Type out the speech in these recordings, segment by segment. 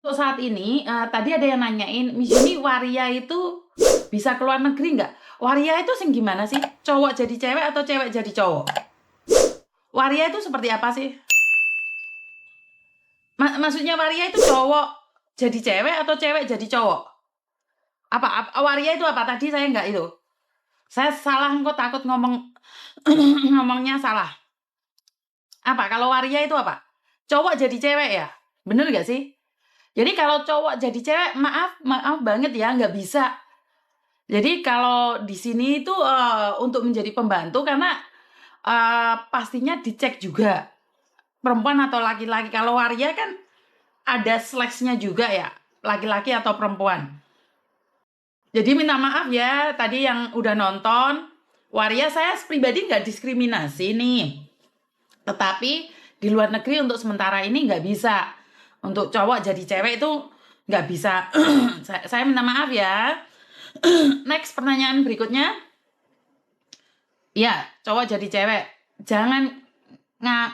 Saat ini, tadi ada yang nanyain, "Miss Juni, waria itu bisa ke luar negeri nggak?" Waria itu sing gimana sih? Cowok jadi cewek atau cewek jadi cowok? Waria itu seperti apa sih? Maksudnya waria itu cowok jadi cewek atau cewek jadi cowok? Waria itu apa? Tadi saya nggak itu. Saya salah, engko takut ngomong ngomongnya salah. Apa? Kalau waria itu apa? Cowok jadi cewek ya? Bener nggak sih? Jadi kalau cowok jadi cewek, maaf banget ya, nggak bisa. Jadi kalau di sini itu untuk menjadi pembantu karena pastinya dicek juga perempuan atau laki-laki. Kalau waria kan ada seleksinya juga ya, laki-laki atau perempuan. Jadi minta maaf ya tadi yang udah nonton. Waria saya pribadi nggak diskriminasi nih. Tetapi di luar negeri untuk sementara ini nggak bisa. Untuk cowok jadi cewek itu nggak bisa. Saya minta maaf ya. Next pertanyaan berikutnya. Ya, cowok jadi cewek. Jangan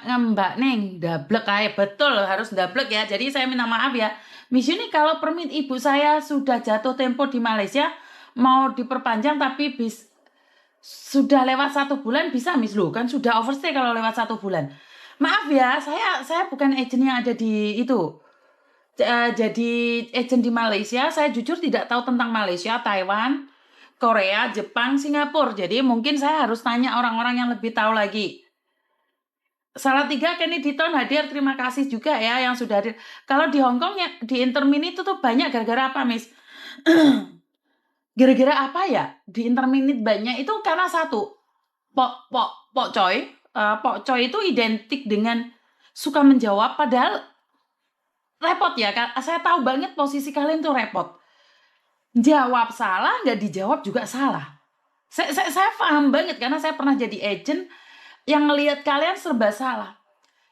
ngembak neng, dablek kayak betul harus dablek ya. Jadi saya minta maaf ya. Miss Yuni, kalau permit ibu saya sudah jatuh tempo di Malaysia, mau diperpanjang tapi sudah lewat 1 bulan bisa Miss Lu, kan sudah overstay kalau lewat 1 bulan. Maaf ya, saya bukan agent yang ada di itu. Jadi agent di Malaysia, saya jujur tidak tahu tentang Malaysia, Taiwan, Korea, Jepang, Singapura. Jadi mungkin saya harus tanya orang-orang yang lebih tahu lagi. Salatiga Kenny Diton hadir, terima kasih juga ya yang sudah hadir. Kalau di Hong Kong ya, di Intermini itu tuh banyak gara-gara apa, Miss? Gara-gara apa ya? Di Interminute banyak itu karena satu, Pok Coy itu identik dengan suka menjawab, padahal repot ya. Saya tahu banget posisi kalian tuh repot. Jawab salah, nggak dijawab juga salah. Saya paham banget karena saya pernah jadi agent yang ngelihat kalian serba salah.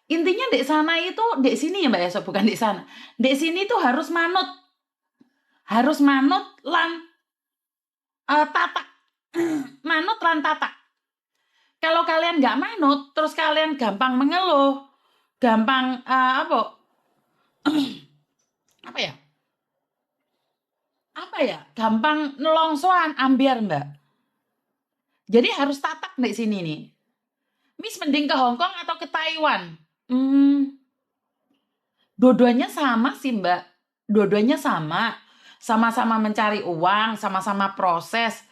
Intinya dek sana itu, dek sini ya Mbak Esok, bukan dek sana. Dek sini tuh harus manut lan tatak. Manut lan tatak. Kalau kalian nggak manut, terus kalian gampang mengeluh, gampang gampang nelongsoan, ambiar Mbak. Jadi harus tatak di sini nih. Miss mending ke Hong Kong atau ke Taiwan? Dua-duanya sama sih Mbak. Dua-duanya sama. Sama-sama mencari uang, sama-sama proses.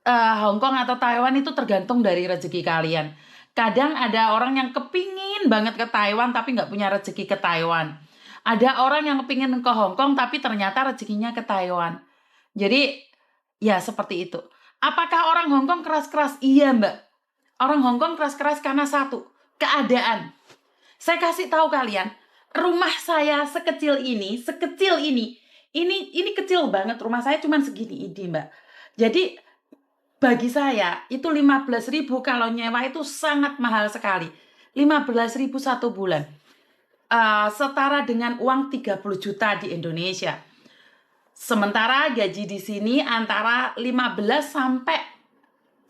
Hong Kong atau Taiwan itu tergantung dari rezeki kalian. Kadang ada orang yang kepingin banget ke Taiwan tapi nggak punya rezeki ke Taiwan. Ada orang yang kepingin ke Hong Kong tapi ternyata rezekinya ke Taiwan. Jadi ya seperti itu. Apakah orang Hong Kong keras-keras? Iya Mbak. Orang Hong Kong keras-keras karena satu, keadaan. Saya kasih tahu kalian, rumah saya sekecil ini, ini kecil banget. Rumah saya cuma segini ini Mbak. Jadi bagi saya itu 15.000 kalau nyewa itu sangat mahal sekali. 15.000 1 bulan. Setara dengan uang 30 juta di Indonesia. Sementara gaji di sini antara 15 sampai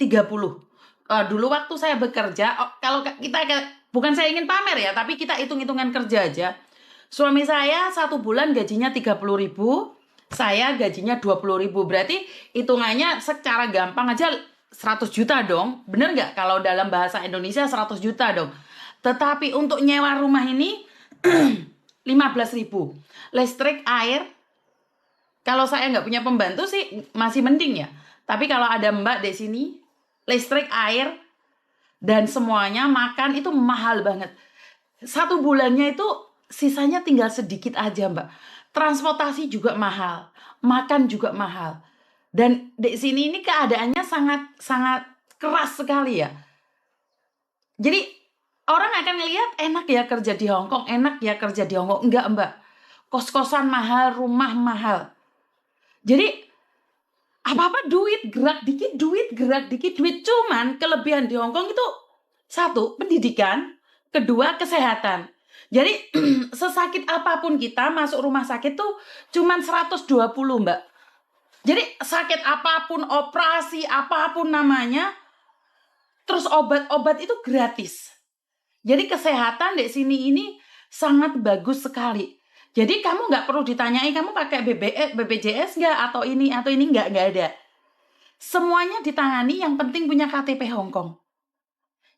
30. Dulu waktu saya bekerja, kalau kita bukan saya ingin pamer ya, tapi kita hitung-hitungan kerja aja. Suami saya 1 bulan gajinya 30.000, saya gajinya 20.000. Berarti hitungannya secara gampang aja 100 juta dong. Bener nggak? Kalau dalam bahasa Indonesia 100 juta dong. Tetapi untuk nyewa rumah ini 15.000. Listrik, air, kalau saya nggak punya pembantu sih masih mending ya. Tapi kalau ada Mbak di sini, listrik, air, dan semuanya makan itu mahal banget. 1 bulannya itu sisanya tinggal sedikit aja Mbak. Transportasi juga mahal, makan juga mahal. Dan di sini ini keadaannya sangat keras sekali ya. Jadi orang akan lihat enak ya kerja di Hong Kong, enak ya kerja di Hong Kong. Enggak Mbak, kos-kosan mahal, rumah mahal. Jadi apa-apa duit gerak dikit. Cuman kelebihan di Hong Kong itu satu, pendidikan, kedua, kesehatan. Jadi sesakit apapun kita masuk rumah sakit tuh cuman 120 Mbak. Jadi sakit apapun, operasi apapun namanya, terus obat-obat itu gratis. Jadi kesehatan di sini ini sangat bagus sekali. Jadi kamu nggak perlu ditanyai kamu pakai BPJS nggak atau ini nggak ada. Semuanya ditangani, yang penting punya KTP Hong Kong.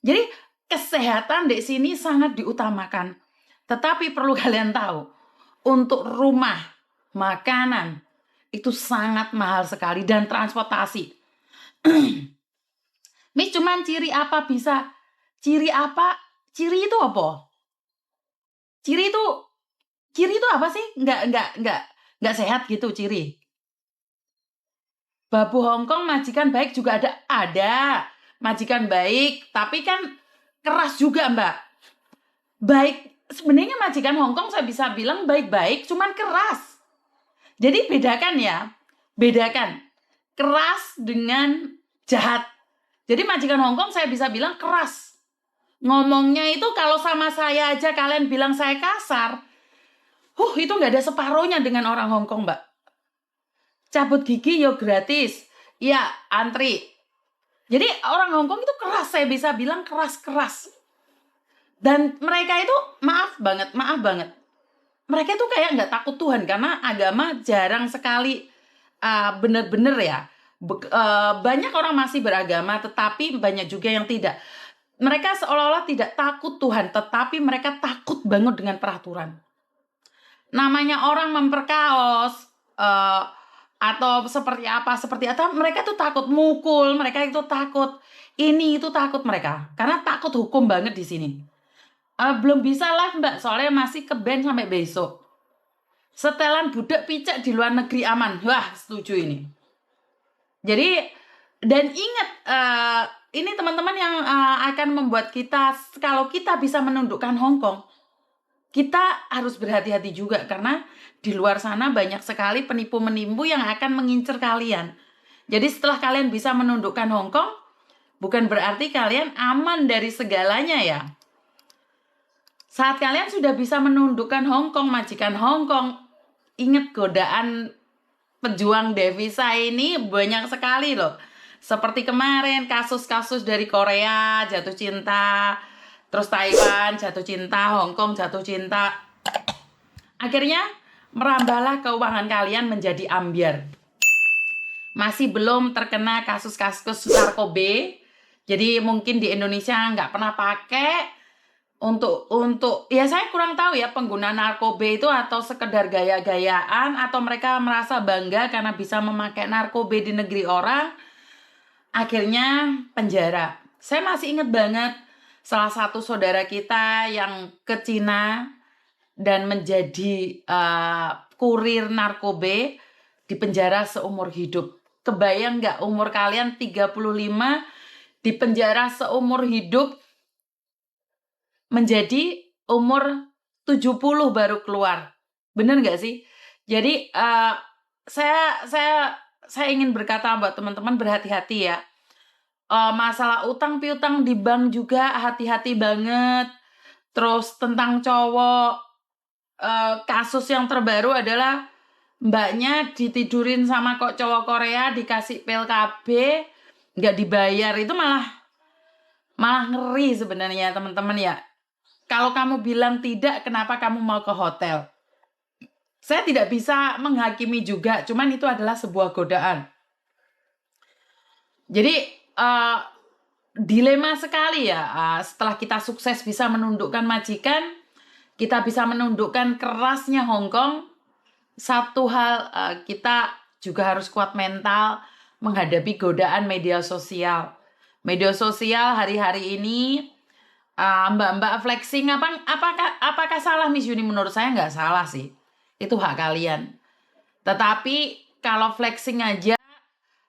Jadi kesehatan di sini sangat diutamakan. Tetapi perlu kalian tahu, untuk rumah, makanan, itu sangat mahal sekali, dan transportasi. Miss, cuman ciri apa bisa? Ciri apa? Ciri itu apa? Ciri itu apa sih? Nggak sehat gitu ciri. Babu Hongkong majikan baik juga ada majikan baik, tapi kan keras juga, Mbak. Baik, sebenarnya majikan Hongkong saya bisa bilang baik-baik, cuman keras. Jadi bedakan keras dengan jahat. Jadi majikan Hongkong saya bisa bilang keras. Ngomongnya itu kalau sama saya aja kalian bilang saya kasar, itu nggak ada separohnya dengan orang Hongkong, Mbak. Cabut gigi yo gratis, ya antri. Jadi orang Hongkong itu keras, saya bisa bilang keras. Dan mereka itu maaf banget. Mereka itu kayak nggak takut Tuhan, karena agama jarang sekali bener-bener ya. Banyak orang masih beragama, tetapi banyak juga yang tidak. Mereka seolah-olah tidak takut Tuhan, tetapi mereka takut banget dengan peraturan. Namanya orang memperkaos atau seperti apa, mereka tuh takut mukul, mereka itu takut ini itu takut mereka, karena takut hukum banget di sini. Belum bisa live, Mbak, soalnya masih ke band sampai besok. Setelan budak picek di luar negeri aman. Wah, setuju ini. Jadi, dan ingat, ini teman-teman yang akan membuat kita, kalau kita bisa menundukkan Hong Kong, kita harus berhati-hati juga, karena di luar sana banyak sekali penipu-menipu yang akan mengincar kalian. Jadi setelah kalian bisa menundukkan Hong Kong, bukan berarti kalian aman dari segalanya ya. Saat kalian sudah bisa menundukkan Hong Kong, majikan Hong Kong, ingat godaan pejuang devisa ini banyak sekali loh. Seperti kemarin kasus-kasus dari Korea jatuh cinta, terus Taiwan jatuh cinta, Hong Kong jatuh cinta. Akhirnya merambahlah keuangan kalian menjadi ambyar. Masih belum terkena kasus-kasus narkoba. Jadi mungkin di Indonesia nggak pernah pakai. Untuk ya saya kurang tahu ya, pengguna narkoba itu atau sekedar gaya-gayaan, atau mereka merasa bangga karena bisa memakai narkoba di negeri orang, akhirnya penjara. Saya masih ingat banget salah satu saudara kita yang ke Cina dan menjadi kurir narkoba, di penjara seumur hidup. Kebayang nggak umur kalian 35 di penjara seumur hidup, menjadi umur 70 baru keluar. Bener nggak sih? Jadi saya ingin berkata buat teman-teman, berhati-hati ya. Masalah utang piutang di bank juga hati-hati banget. Terus tentang cowok, kasus yang terbaru adalah mbaknya ditidurin sama cowok Korea, dikasih pil KB, nggak dibayar. Itu malah ngeri sebenarnya teman-teman ya. Kalau kamu bilang tidak, kenapa kamu mau ke hotel? Saya tidak bisa menghakimi juga, cuman itu adalah sebuah godaan. Jadi dilema sekali ya. Setelah kita sukses bisa menundukkan majikan, kita bisa menundukkan kerasnya Hong Kong. Satu hal, kita juga harus kuat mental menghadapi godaan media sosial. Media sosial hari-hari ini, mbak-mbak flexing, apakah salah Miss Yuni? Menurut saya nggak salah sih, itu hak kalian. Tetapi kalau flexing aja,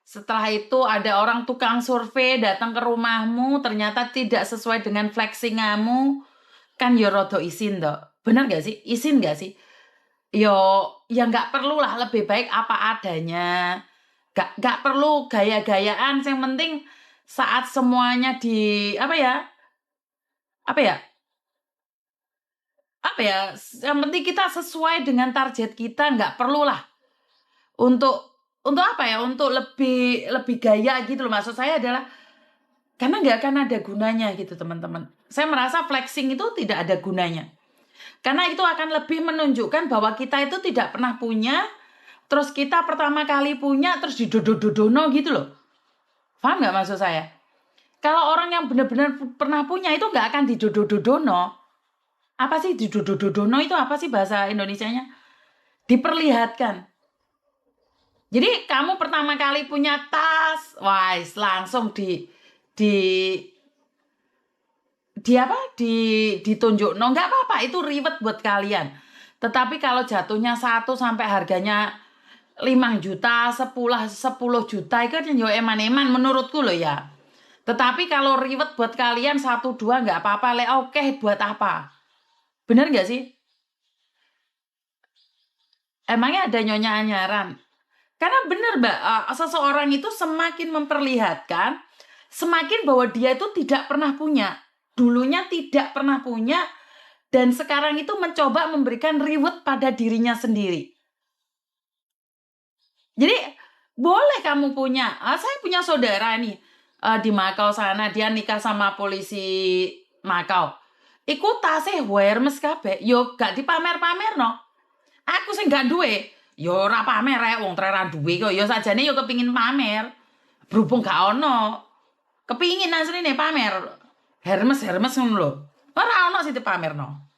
setelah itu ada orang tukang survei datang ke rumahmu, ternyata tidak sesuai dengan flexingamu, kan ya rada isin toh. Bener nggak sih? Isin nggak sih? Ya nggak perlu lah, lebih baik apa adanya. Nggak perlu gaya-gayaan, yang penting saat semuanya yang penting kita sesuai dengan target kita, nggak perlulah untuk lebih gaya gitu loh. Maksud saya adalah karena nggak akan ada gunanya gitu teman-teman. Saya merasa flexing itu tidak ada gunanya. Karena itu akan lebih menunjukkan bahwa kita itu tidak pernah punya, terus kita pertama kali punya, terus didodo-dodono gitu loh. Paham nggak maksud saya? Kalau orang yang benar-benar pernah punya itu nggak akan didodo-dodono. Apa sih didodo-dodono itu apa sih bahasa Indonesianya? Diperlihatkan. Jadi kamu pertama kali punya tas, wais langsung di di apa ditunjuk. No, nggak apa-apa, itu ribet buat kalian. Tetapi kalau jatuhnya 1 sampai harganya 5 juta, 10 juta itu kan yo eman-eman menurutku loh ya. Tetapi kalau ribet buat kalian 1 2 nggak apa-apa, le oke buat apa? Bener nggak sih? Emangnya ada Nyonya Anyaran? Karena bener Mbak, seseorang itu semakin memperlihatkan, semakin bahwa dia itu tidak pernah punya. Dulunya tidak pernah punya, dan sekarang itu mencoba memberikan reward pada dirinya sendiri. Jadi boleh kamu punya, saya punya saudara nih di Makau sana, dia nikah sama polisi Makau. Iku tasih Hermes kabeh, yo gak dipamer-pamer no. Aku sing gak duwe, yo ora pamer wong trera duwe kok, yo sajane yo kepingin pamer. Berhubung gak ono, kepingin asline pamer. Hermes ngono lho. Ora ono sing dipamerno.